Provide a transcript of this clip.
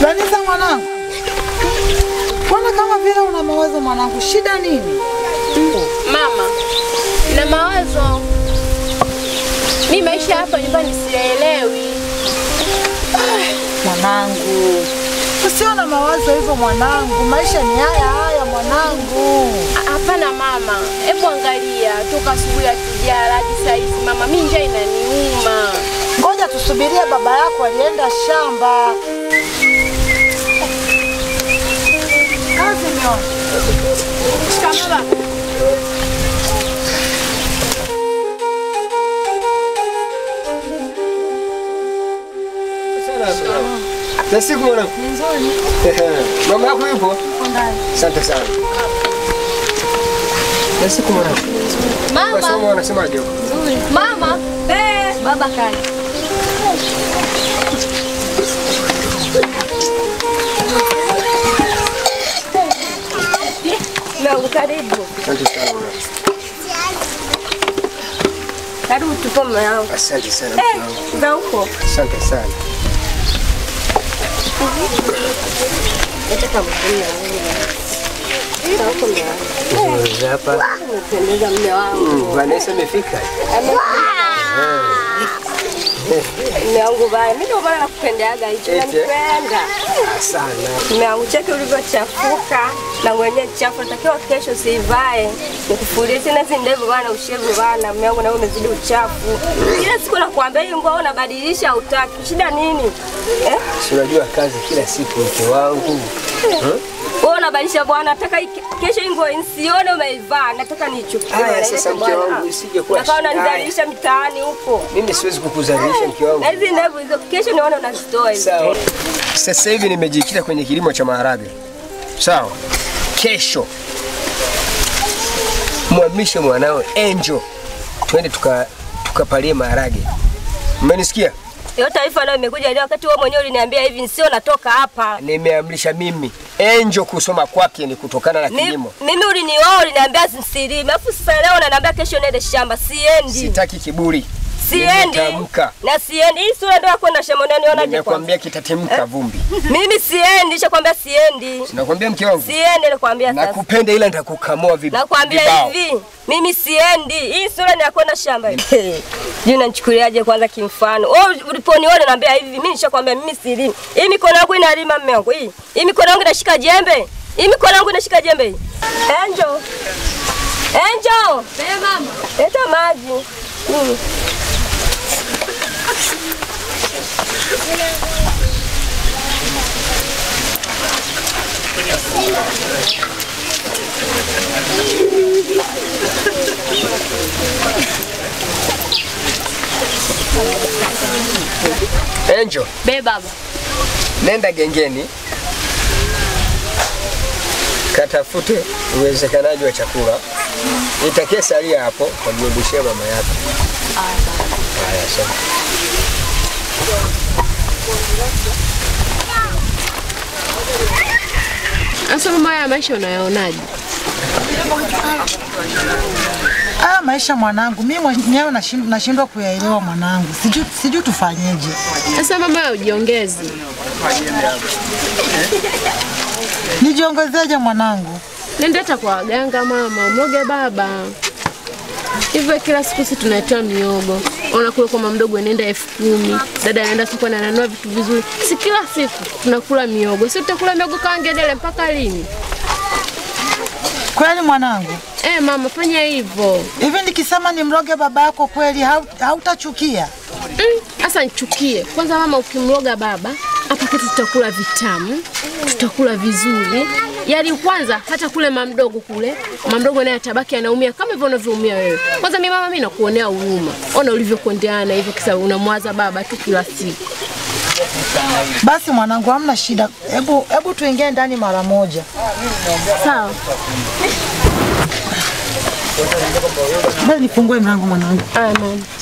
Vanessa mwanangu. Mbona kama vile una mawazo mwanangu? Shida nini? Mama, na mawazo. Mimi maisha hapa nyumbani sielewi. Mwanangu. Usiona mawazo hivyo mwanangu. Maisha ni haya mwanangu. Hapana mama. Hebu angalia toka asubuhi hatujala hadi saa hizi mama, mimi njaa inaniuma. Ngoja tusubirie baba yako alienda shamba. Kazi mio. Shamba. Na siku mwanangu. Nzuri. Mama yako yupo? Ndani. Asante sana. Na siku mwanangu. Mama. Masomo wanasemaje huko? Nzuri. Mama. Baba kali. Leo karibu. Asante sana mwanangu. Karibu tupo mama. Asante sana mwanangu. Za huko. Asante sana. Nataka mkunia. Hapa. Pendeza mume wangu. Vanessa amefika. Mume wangu baya. Mimi ndio maana nakupendeaga hicho. Napenda. Sana. Mume wangu cheki ulivyochafuka na mwenyewe chafu natakiwa kesho usivae. Nikufulie tena hizi ndevu bana ushevu bana. Mume wangu na wewe umezidi uchafu. Kila siku nakuambia hii nguo unabadilisha hutaki. Shida nini? Si unajua kazi kila siku mke wangu. Wewe unabadilisha bwana, nataka kesho hii nguo nisione umeivaa, nataka niichukue. Haya sasa mke wangu usije kuwa shida. Nataka unanizalisha mitaani huko. Mimi siwezi kukuzalisha mke wangu. Na hizi ndevu hizo kesho nione unazitoa hizo. Sawa. Sasa hivi nimejikita kwenye kilimo cha maharage. Sawa. Kesho mwamishe mwanao Angel. Twende tukapalie maharage. Umenisikia? Hiyo taarifa leo imekuja leo wakati wewe mwenyewe uliniambia hivi sio natoka hapa. Nimeamrisha mimi. Angel kusoma kwake ni kutokana na kilimo. Mimi ulinioa uliniambia simsilime. Alafu sasa leo unaniambia kesho nende shamba. Siendi. Sitaki kiburi. Siendi. Na siendi. Hii sura ndio kwenda shamba nani unaje? Nimekwambia kitatemka vumbi. Mimi siendi, nishakwambia siendi. Sinakwambia mke wangu. Siendi nakwambia sasa. Nakupenda ila nitakukamua vipi? Nakwambia hivi, mimi siendi. Hii sura ni ya kwenda shamba hivi. Juu unanichukuliaje kwanza kimfano? Wewe uliponiona naambia hivi, mimi nishakwambia mimi silimi. Hii mikono yangu inalima mume wangu hii. Hii mikono yangu inashika jembe. Hii mikono yangu inashika jembe hii. Angel. Angel. Mama. Leta maji. Angel. Baba. Nenda gengeni. Katafute uwezekanaji wa chakula. Itakie salia hapo kwa mrudishia mama yako. Haya sawa. Asa mama ya maisha unayaonaje? Maisha mwanangu, mimi mwenyewe nashindwa kuyaelewa mwanangu. Sijui tufanyeje. Sasa mama ujiongeze. Nijiongezeje mwanangu? Nenda hata kwa waganga mama, mloge baba. Hivyo kila siku sisi tunatoa miogo. Unakula kwa mama mdogo nenda 10,000. Dada anaenda sokoni ananunua vitu vizuri. Si kila siku tunakula miogo. Sisi tutakula miogo kaangedele mpaka lini? Kweli mwanangu? Mama fanya hivyo. Hivi nikisema nimloge baba yako kweli hautachukia? Sasa nichukie. Kwanza mama ukimloga baba, hapa kitu tutakula vitamu, tutakula vizuri. Yaani kwanza hata kule mama mdogo kule, mama mdogo naye atabaki anaumia kama hivyo unavyoumia wewe. Kwanza mimi mama mimi nakuonea huruma. Ona ulivyokondeana hivyo kisa unamwaza baba tu kila siku. Basi mwanangu hamna shida. Hebu tuingie ndani mara moja. Sawa. Bali nifungue mlango mwanangu. Mama.